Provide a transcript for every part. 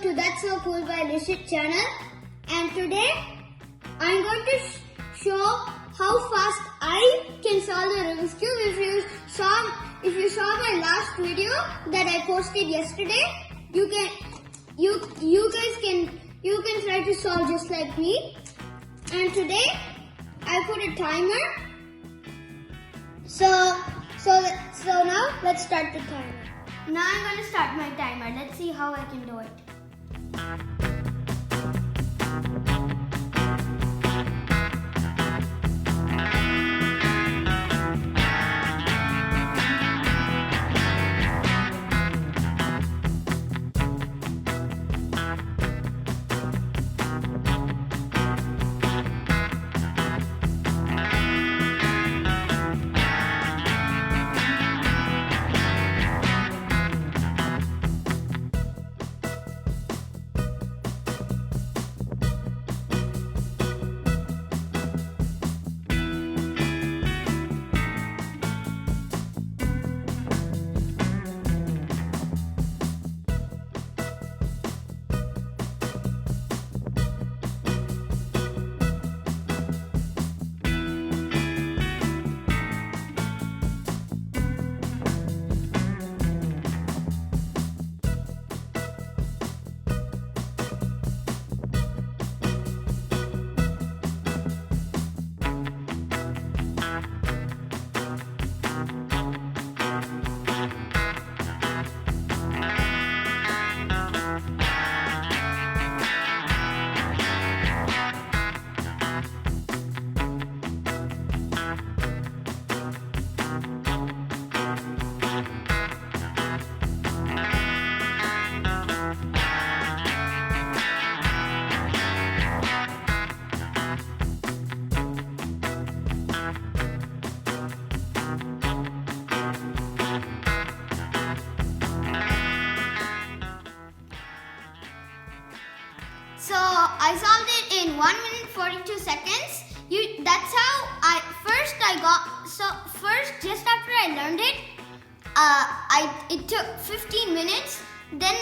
to That's So Cool by Lichi channel, and today I'm going to show how fast I can solve the Rubik's Cube. If you saw my last video that I posted yesterday, you guys can try to solve just like me. And today I put a timer. So now let's start the timer. Now I'm going to start my timer. Let's see how I can do it. So I solved it in 1 minute 42 seconds. That's how first just after I learned it, it took 15 minutes. Then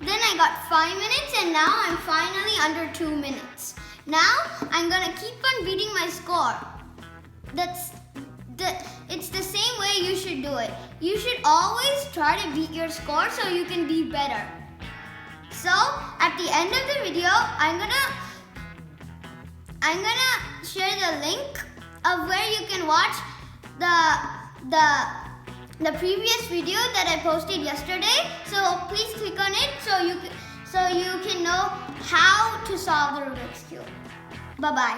I got 5 minutes, and now I'm finally under 2 minutes. Now I'm gonna keep on beating my score. It's the same way you should do it. You should always try to beat your score so you can be better. So at the end of the video, I'm gonna share the link of where you can watch the previous video that I posted yesterday. So please click on it so you can know how to solve the Rubik's Cube. Bye bye.